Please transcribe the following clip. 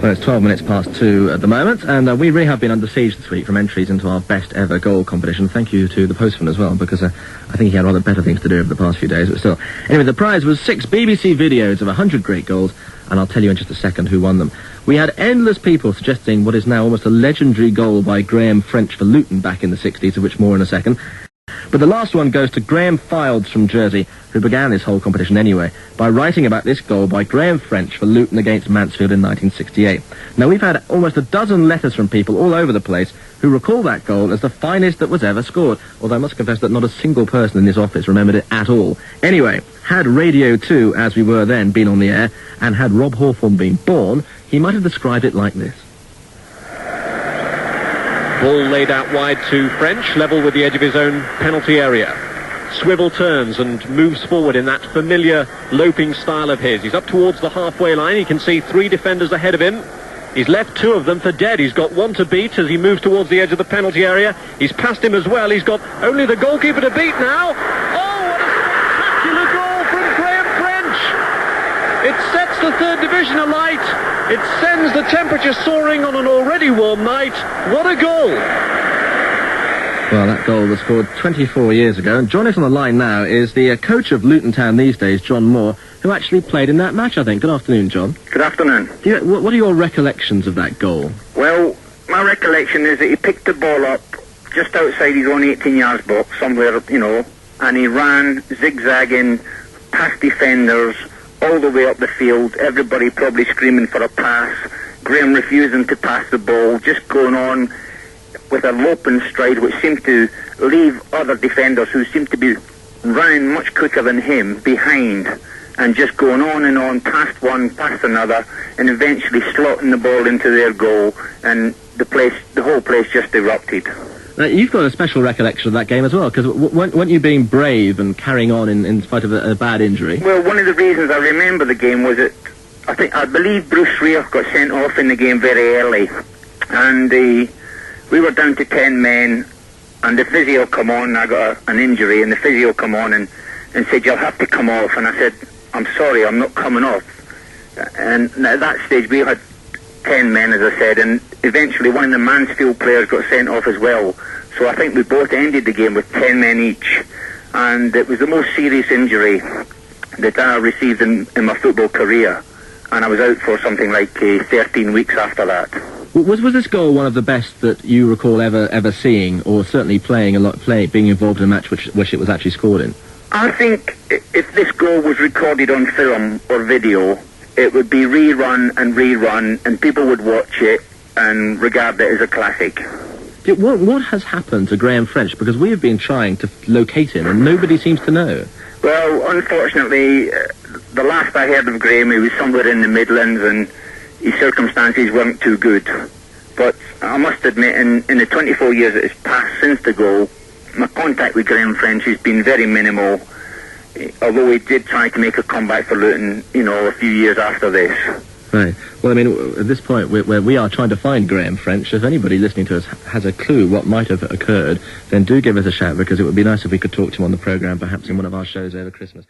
Well, it's 12 minutes past 2 at the moment, and we really have been under siege this week from entries into our best ever goal competition. Thank you to the postman as well, because I think he had rather better things to do over the past few days, but still. Anyway, the prize was 6 BBC videos of 100 great goals, and I'll tell you in just a second who won them. We had endless people suggesting what is now almost a legendary goal by Graham French for Luton back in the 60s, of which more in a second. But the last one goes to Graham Fields from Jersey, who began this whole competition anyway, by writing about this goal by Graham French for Luton against Mansfield in 1968. Now, we've had almost a dozen letters from people all over the place who recall that goal as the finest that was ever scored, although I must confess that not a single person in this office remembered it at all. Anyway, had Radio 2, as we were then, been on the air, and had Rob Hawthorne been born, he might have described it like this. Ball laid out wide to French, level with the edge of his own penalty area. Swivel turns and moves forward in that familiar loping style of his. He's up towards the halfway line. He can see 3 defenders ahead of him. He's left 2 of them for dead. He's got 1 to beat as he moves towards the edge of the penalty area. He's passed him as well. He's got only the goalkeeper to beat now. Oh, what a spectacular goal from Graham French! It sets the 3rd division alight. It sends the temperature soaring on an already warm night. What a goal! Well, that goal was scored 24 years ago, and joining us on the line now is the coach of Luton Town these days, John Moore, who actually played in that match, I think. Good afternoon, John. Good afternoon. What are your recollections of that goal? Well, my recollection is that he picked the ball up just outside his own 18 yards box, somewhere, and he ran zigzagging past defenders all the way up the field, everybody probably screaming for a pass, Graham refusing to pass the ball, just going on with a loping stride which seemed to leave other defenders who seemed to be running much quicker than him behind, and just going on and on, past one, past another, and eventually slotting the ball into their goal, and the whole place just erupted. You've got a special recollection of that game as well, because weren't you being brave and carrying on in spite of a bad injury? Well, one of the reasons I remember the game was that I believe Bruce Rear got sent off in the game very early, and we were down to 10 men, and the physio come on. I got an injury, and the physio come on and said, "You'll have to come off." And I said, "I'm sorry, I'm not coming off." And at that stage we had 10 men, as I said, and eventually one of the Mansfield players got sent off as well. So I think we both ended the game with 10 men each, and it was the most serious injury that I received in my football career, and I was out for something like 13 weeks after that. Was this goal one of the best that you recall ever seeing, or certainly being involved in a match which it was actually scored in? I think if this goal was recorded on film or video, it would be rerun and rerun, and people would watch it and regard it as a classic. What has happened to Graham French? Because we have been trying to locate him, and nobody seems to know. Well, unfortunately, the last I heard of Graham, he was somewhere in the Midlands, and his circumstances weren't too good. But I must admit, in the 24 years that has passed since the goal, my contact with Graham French has been very minimal, although he did try to make a comeback for Luton, a few years after this. Right. Well, I mean, at this point, where we are trying to find Graham French, if anybody listening to us has a clue what might have occurred, then do give us a shout, because it would be nice if we could talk to him on the programme, perhaps in one of our shows over Christmas.